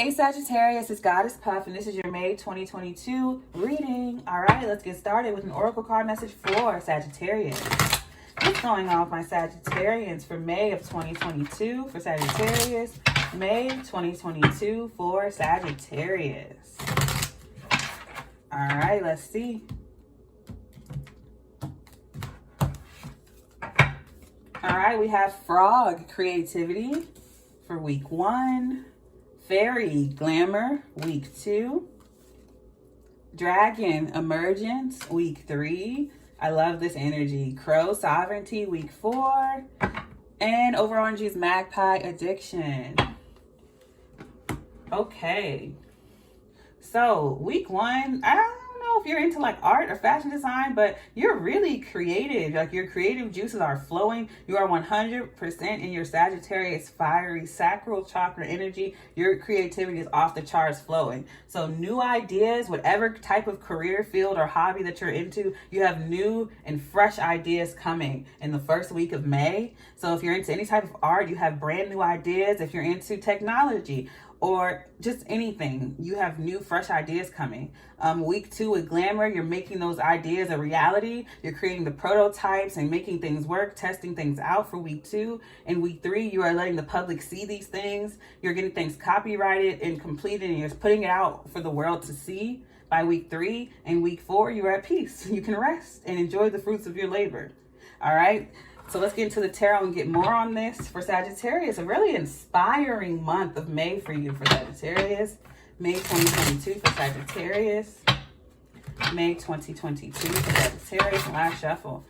Hey Sagittarius, it's GoddessPuff, and this is your May 2022 reading. All right, let's get started with an oracle card message for Sagittarius. What's going on with my Sagittarians for May of 2022 for Sagittarius? May 2022 for Sagittarius. All right, let's see. All right, we have Frog Creativity for week 1. Fairy Glamour, week 2. Dragon Emergence, week 3. I love this energy. Crow Sovereignty, week 4. And overall energy is Magpie Addiction. Okay. So, week 1, I don't know if you're into like art or fashion design, but you're really creative. Like your creative juices are flowing. You are 100% in your Sagittarius fiery sacral chakra energy. Your creativity is off the charts flowing. So new ideas, whatever type of career field or hobby that you're into, you have new and fresh ideas coming in the first week of May. So if you're into any type of art, you have brand new ideas. If you're into technology or just anything, you have new, fresh ideas coming. Week 2 with Glamour, you're making those ideas a reality. You're creating the prototypes and making things work, testing things out for week 2. In week 3, you are letting the public see these things. You're getting things copyrighted and completed, and you're putting it out for the world to see by week 3. And week 4, you're at peace. You can rest and enjoy the fruits of your labor. All right. So let's get into the tarot and get more on this for Sagittarius. A really inspiring month of May for you for Sagittarius. May 2022 for Sagittarius. May 2022 for Sagittarius. Last shuffle.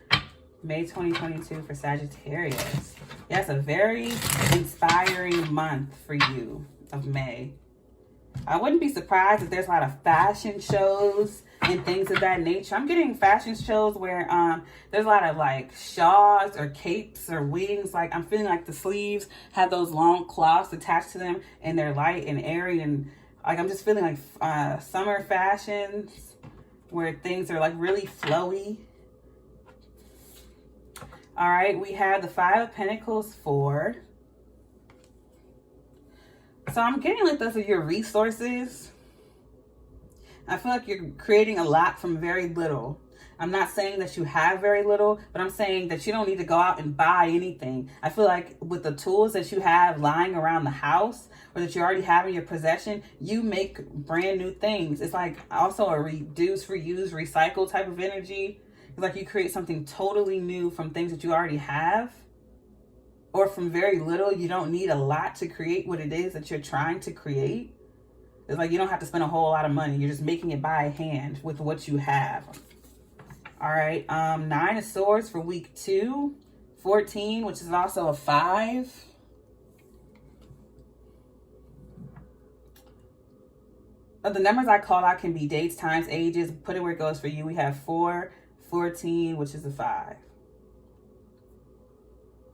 May 2022 for Sagittarius. Yes, a very inspiring month for you of May. I wouldn't be surprised if there's a lot of fashion shows and things of that nature. I'm getting fashion shows where there's a lot of like shawls or capes or wings. Like I'm feeling like the sleeves have those long cloths attached to them and they're light and airy, and like I'm just feeling like summer fashions where things are like really flowy. All right, we have the 5 of Pentacles 4. So I'm getting like those are your resources. I feel like you're creating a lot from very little. I'm not saying that you have very little, but I'm saying that you don't need to go out and buy anything. I feel like with the tools that you have lying around the house or that you already have in your possession, you make brand new things. It's like also a reduce, reuse, recycle type of energy. It's like you create something totally new from things that you already have. Or from very little. You don't need a lot to create what it is that you're trying to create. It's like you don't have to spend a whole lot of money. You're just making it by hand with what you have. All right. 9 of Swords for week 2. 14, which is also a 5. The numbers I called out can be dates, times, ages. Put it where it goes for you. We have 4, 14, which is a 5.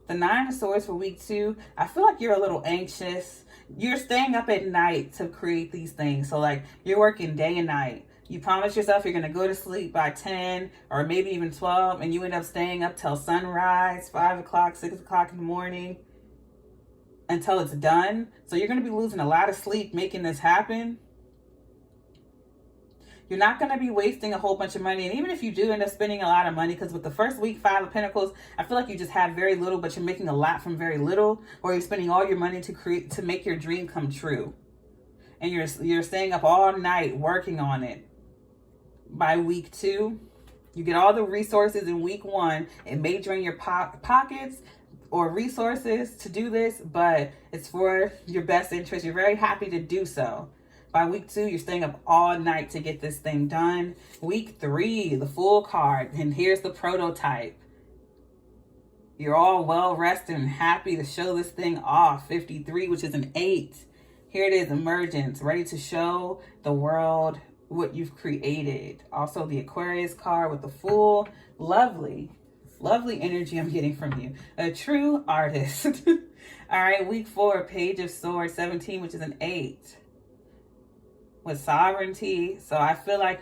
The 9 of Swords for week 2, I feel like you're a little anxious. You're staying up at night to create these things. So like you're working day and night. You promise yourself you're going to go to sleep by 10 or maybe even 12, and you end up staying up till sunrise, 5 o'clock, 6 o'clock in the morning until it's done. So you're going to be losing a lot of sleep making this happen. You're not going to be wasting a whole bunch of money. And even if you do end up spending a lot of money, because with the first week, 5 of Pentacles, I feel like you just have very little, but you're making a lot from very little, or you're spending all your money to make your dream come true. And you're staying up all night working on it. By week 2, you get all the resources in week 1. It may drain your pockets or resources to do this, but it's for your best interest. You're very happy to do so. By week 2, you're staying up all night to get this thing done. Week 3, the Fool card, and here's the prototype. You're all well rested and happy to show this thing off. 53, which is an 8. Here it is, Emergence, ready to show the world what you've created. Also the Aquarius card with the Fool. Lovely, lovely energy I'm getting from you. A true artist. All right, week 4, Page of Swords, 17, which is an 8. With Sovereignty. So I feel like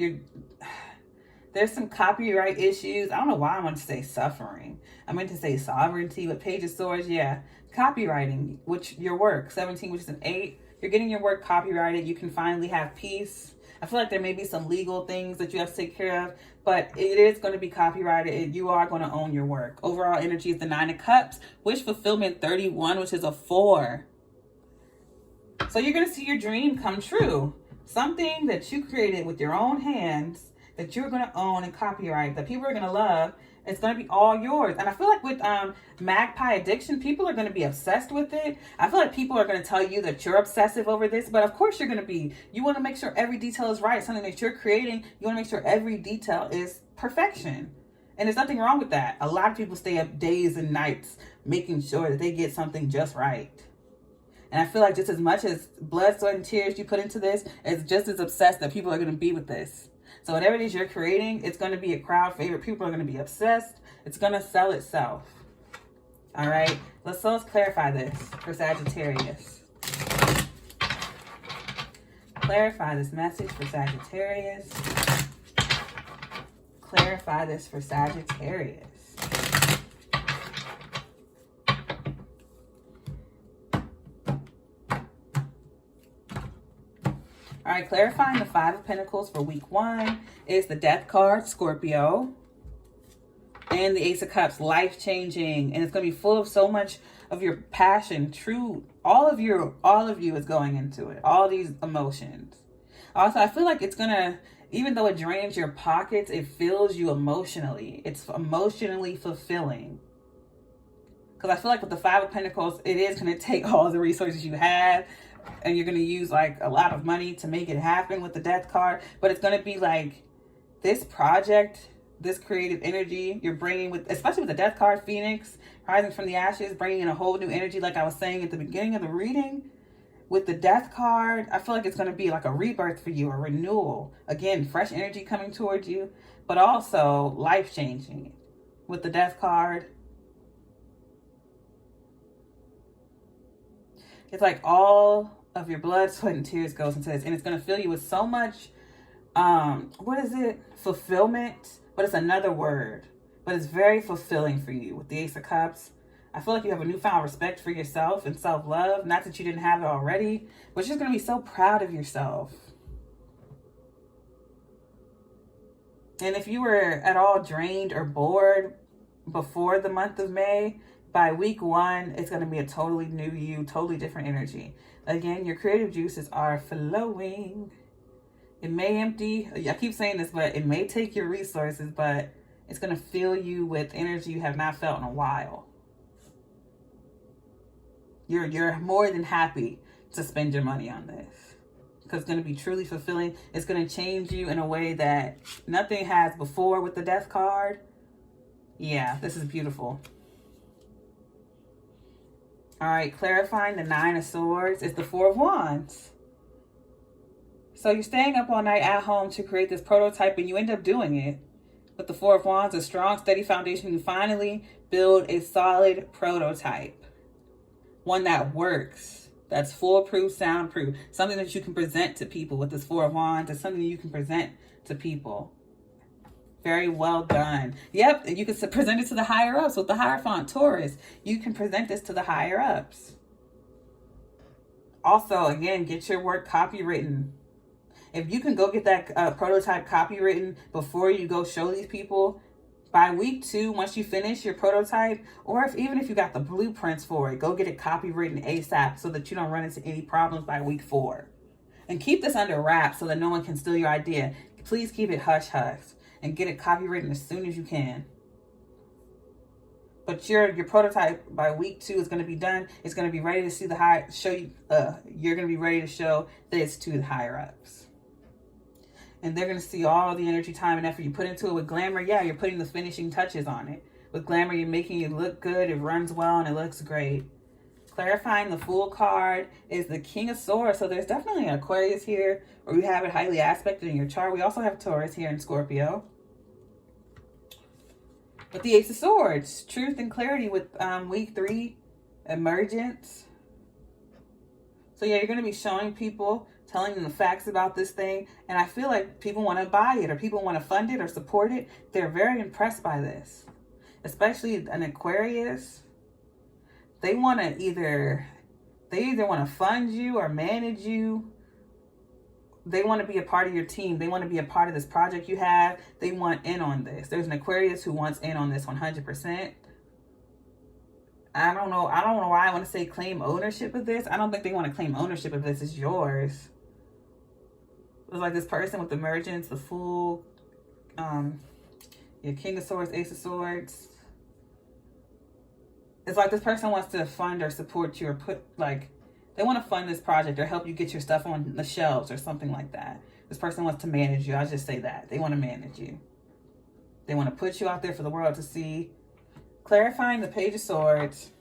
there's some copyright issues. I don't know why I want to say suffering. I meant to say sovereignty with Page of Swords. Yeah, copywriting, which your work, 17, which is an 8. You're getting your work copyrighted. You can finally have peace. I feel like there may be some legal things that you have to take care of, but it is going to be copyrighted. You are going to own your work. Overall energy is the 9 of Cups. Wish fulfillment 31, which is a 4. So you're going to see your dream come true. Something that you created with your own hands that you're going to own and copyright, that people are going to love. It's going to be all yours. And I feel like with magpie addiction, people are going to be obsessed with it. I feel like people are going to tell you that you're obsessive over this, but of course you're going to be. You want to make sure every detail is right. Something that you're creating, you want to make sure every detail is perfection. And there's nothing wrong with that. A lot of people stay up days and nights making sure that they get something just right. And I feel like just as much as blood, sweat, and tears you put into this, it's just as obsessed that people are going to be with this. So whatever it is you're creating, it's going to be a crowd favorite. People are going to be obsessed. It's going to sell itself. All right. Let's clarify this for Sagittarius. Clarify this message for Sagittarius. Clarify this for Sagittarius. All right, clarifying the 5 of Pentacles for week 1 is the Death card, Scorpio. And the Ace of Cups, life-changing. And it's going to be full of so much of your passion, true. All of you is going into it. All these emotions. Also, I feel like it's going to, even though it drains your pockets, it fills you emotionally. It's emotionally fulfilling. Because I feel like with the 5 of Pentacles, it is going to take all the resources you have. And you're going to use like a lot of money to make it happen with the Death card. But it's going to be like this project, this creative energy you're bringing with, especially with the Death card, Phoenix, rising from the ashes, bringing in a whole new energy. Like I was saying at the beginning of the reading, with the Death card, I feel like it's going to be like a rebirth for you, a renewal. Again, fresh energy coming towards you, but also life-changing. With the Death card, it's like all of your blood, sweat, and tears goes into this. And it's going to fill you with so much, what is it? Fulfillment. But it's another word. But it's very fulfilling for you with the Ace of Cups. I feel like you have a newfound respect for yourself and self-love. Not that you didn't have it already. But you're just going to be so proud of yourself. And if you were at all drained or bored before the month of May, by week 1, it's going to be a totally new you, totally different energy. Again, your creative juices are flowing. It may empty, I keep saying this, but it may take your resources, but it's going to fill you with energy you have not felt in a while. You're more than happy to spend your money on this. Because it's going to be truly fulfilling. It's going to change you in a way that nothing has before with the Death card. Yeah, this is beautiful. All right, clarifying the 9 of Swords is the 4 of Wands. So you're staying up all night at home to create this prototype, and you end up doing it. With the 4 of Wands, a strong, steady foundation, you finally build a solid prototype. One that works, that's foolproof, soundproof. Something that you can present to people with this 4 of Wands. It's something that you can present to people. Very well done. Yep, and you can present it to the higher ups with the Hierophant, Taurus. You can present this to the higher ups. Also, again, get your work copywritten. If you can go get that prototype copywritten before you go show these people, by week 2, once you finish your prototype, or even if you got the blueprints for it, go get it copywritten ASAP so that you don't run into any problems by week 4. And keep this under wraps so that no one can steal your idea. Please keep it hush-hush. And get it copywritten as soon as you can. But your prototype by week 2 is going to be done. It's going to be ready to see you're going to be ready to show this to the higher ups. And they're going to see all the energy, time, and effort you put into it. With glamour, yeah, you're putting the finishing touches on it. With glamour, you're making it look good. It runs well and it looks great. Clarifying the Fool card is the King of Swords. So there's definitely an Aquarius here, or you have it highly aspected in your chart. We also have Taurus here in Scorpio. But the Ace of Swords, truth and clarity with week 3, emergence. So yeah, you're going to be showing people, telling them the facts about this thing. And I feel like people want to buy it, or people want to fund it or support it. They're very impressed by this. Especially an Aquarius. They want to They either want to fund you or manage you. They want to be a part of your team. They want to be a part of this project you have. They want in on this. There's an Aquarius who wants in on this 100%. I don't know why I want to say claim ownership of this. I don't think they want to claim ownership of this. It's yours. It's like this person with the Emergence, the Fool, your King of Swords, Ace of Swords. It's like this person wants to fund or support you or they want to fund this project or help you get your stuff on the shelves or something like that. This person wants to manage you. I'll just say that. They want to manage you. They want to put you out there for the world to see. Clarifying the Page of Swords.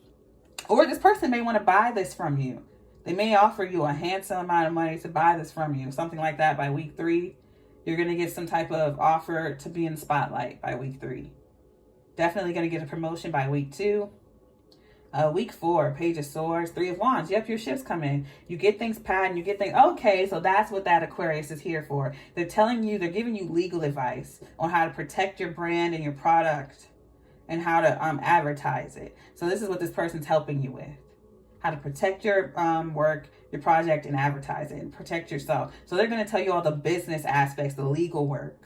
Or this person may want to buy this from you. They may offer you a handsome amount of money to buy this from you. Something like that by week 3. You're going to get some type of offer to be in the spotlight by week 3. Definitely going to get a promotion by week 2. Week 4, Page of Swords, 3 of Wands. Yep, your shifts come in. You get things patterned. You get things. Okay, so that's what that Aquarius is here for. They're giving you legal advice on how to protect your brand and your product and how to advertise it. So this is what this person's helping you with. How to protect your work, your project, and advertise it and protect yourself. So they're going to tell you all the business aspects, the legal work.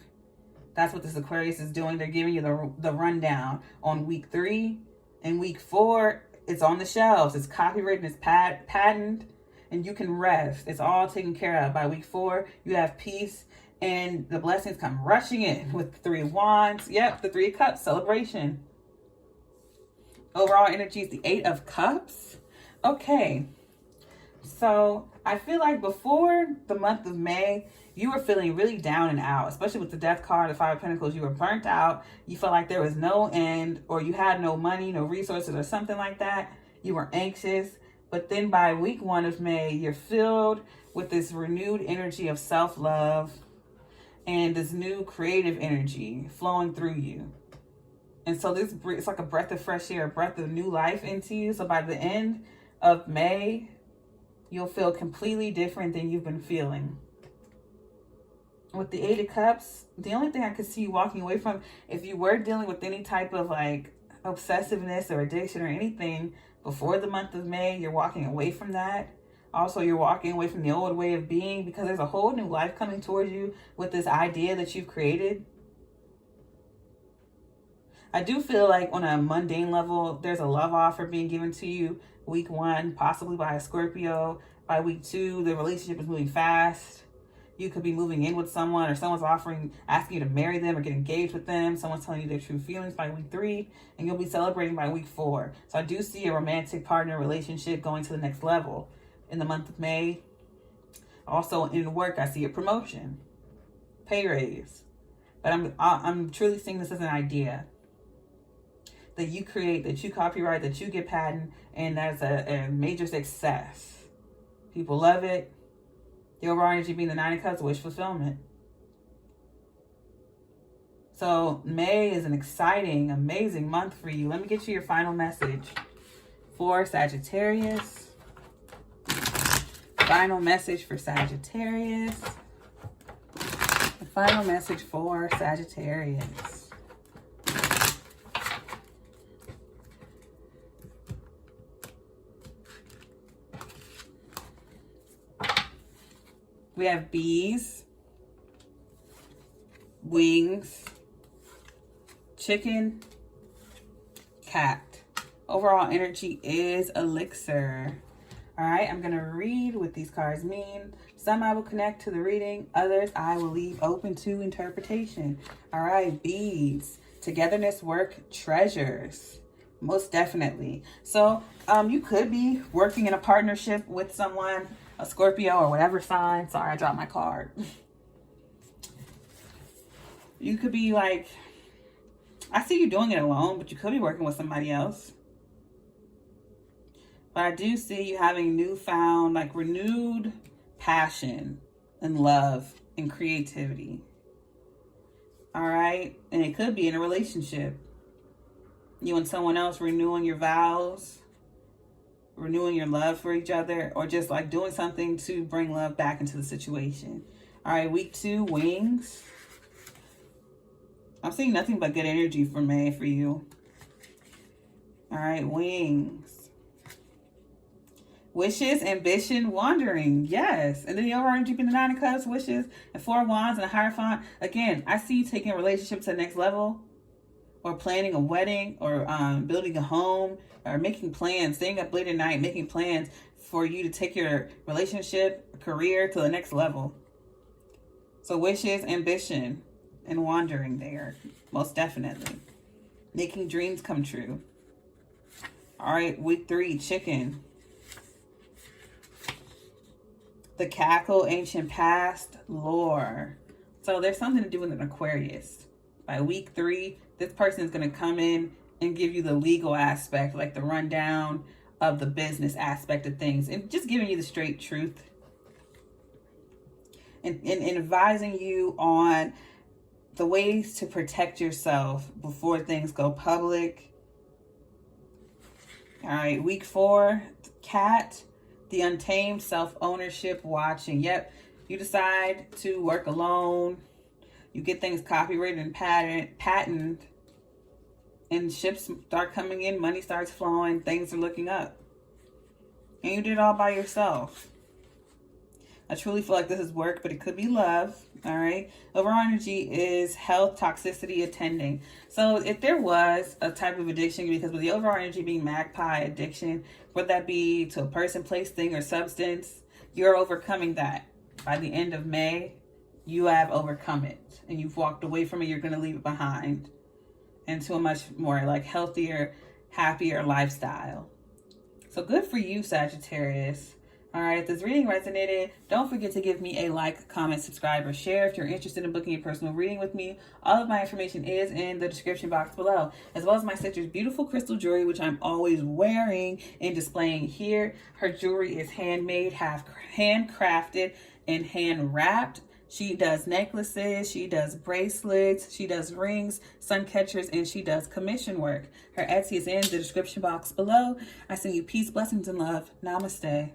That's what this Aquarius is doing. They're giving you the rundown on week 3 and week 4. It's on the shelves. It's copywritten. It's patented. And you can rest. It's all taken care of. By week 4, you have peace. And the blessings come rushing in with the 3 of Wands. Yep, the 3 of Cups. Celebration. Overall energy is the 8 of Cups. Okay. So I feel like before the month of May, you were feeling really down and out, especially with the Death card, the 5 of Pentacles. You were burnt out. You felt like there was no end, or you had no money, no resources, or something like that. You were anxious. But then by week 1 of May, you're filled with this renewed energy of self-love and this new creative energy flowing through you. And so it's like a breath of fresh air, a breath of new life into you. So by the end of May, you'll feel completely different than you've been feeling. With the 8 of Cups, the only thing I could see you walking away from, if you were dealing with any type of like obsessiveness or addiction or anything before the month of May, you're walking away from that. Also, you're walking away from the old way of being because there's a whole new life coming towards you with this idea that you've created. I do feel like on a mundane level, there's a love offer being given to you week 1, possibly by a Scorpio. By week 2, the relationship is moving fast. You could be moving in with someone, or someone's asking you to marry them or get engaged with them. Someone's telling you their true feelings by week 3, and you'll be celebrating by week 4. So I do see a romantic partner relationship going to the next level in the month of May. Also in work, I see a promotion, pay raise. But I'm truly seeing this as an idea that you create, that you copyright, that you get patent, and that's a major success. People love it. The overall energy being the 9 of Cups, wish fulfillment. So May is an exciting, amazing month for you. Let me get you your final message for Sagittarius. Final message for Sagittarius. The final message for Sagittarius. We have bees, wings, chicken, cat. Overall energy is elixir. All right, I'm going to read what these cards mean. Some I will connect to the reading. Others I will leave open to interpretation. All right, bees. Togetherness, work, treasures. Most definitely. So you could be working in a partnership with someone, a Scorpio or whatever sign. Sorry, I dropped my card. You could be like, I see you doing it alone, but you could be working with somebody else. But I do see you having newfound, like renewed passion and love and creativity. All right. And it could be in a relationship. You and someone else renewing your vows, renewing your love for each other, or just like doing something to bring love back into the situation. All right, week 2, wings. I'm seeing nothing but good energy for May for you. All right, wings. Wishes, ambition, wandering. Yes. And then the overall energy being the Nine of Cups, wishes, and Four of Wands, and a Hierophant. Again, I see you taking a relationship to the next level, or planning a wedding, or building a home, or making plans, staying up late at night, making plans for you to take your relationship, career to the next level. So wishes, ambition, and wandering there. Most definitely. Making dreams come true. All right, week 3, chicken. The cackle, ancient past, lore. So there's something to do with an Aquarius. By week 3, this person is going to come in and give you the legal aspect, like the rundown of the business aspect of things, and just giving you the straight truth. And advising you on the ways to protect yourself before things go public. All right, week 4, cat. The untamed, self-ownership, watching. Yep, you decide to work alone. You get things copyrighted and patented. And ships start coming in, money starts flowing, things are looking up. And you did it all by yourself. I truly feel like this is work, but it could be love. All right. Overall energy is health, toxicity, attending. So if there was a type of addiction, because with the overall energy being magpie addiction, whether that be to a person, place, thing, or substance, you're overcoming that. By the end of May, you have overcome it and you've walked away from it. You're going to leave it behind into a much more like healthier, happier lifestyle. So good for you, Sagittarius. All right, if this reading resonated, don't forget to give me a like, comment, subscribe, or share. If you're interested in booking a personal reading with me, all of my information is in the description box below, as well as my sister's beautiful crystal jewelry, which I'm always wearing and displaying here. Her jewelry is handmade, handcrafted, and hand wrapped. She does necklaces, she does bracelets, she does rings, sun catchers, and she does commission work. Her Etsy is in the description box below. I send you peace, blessings, and love. Namaste.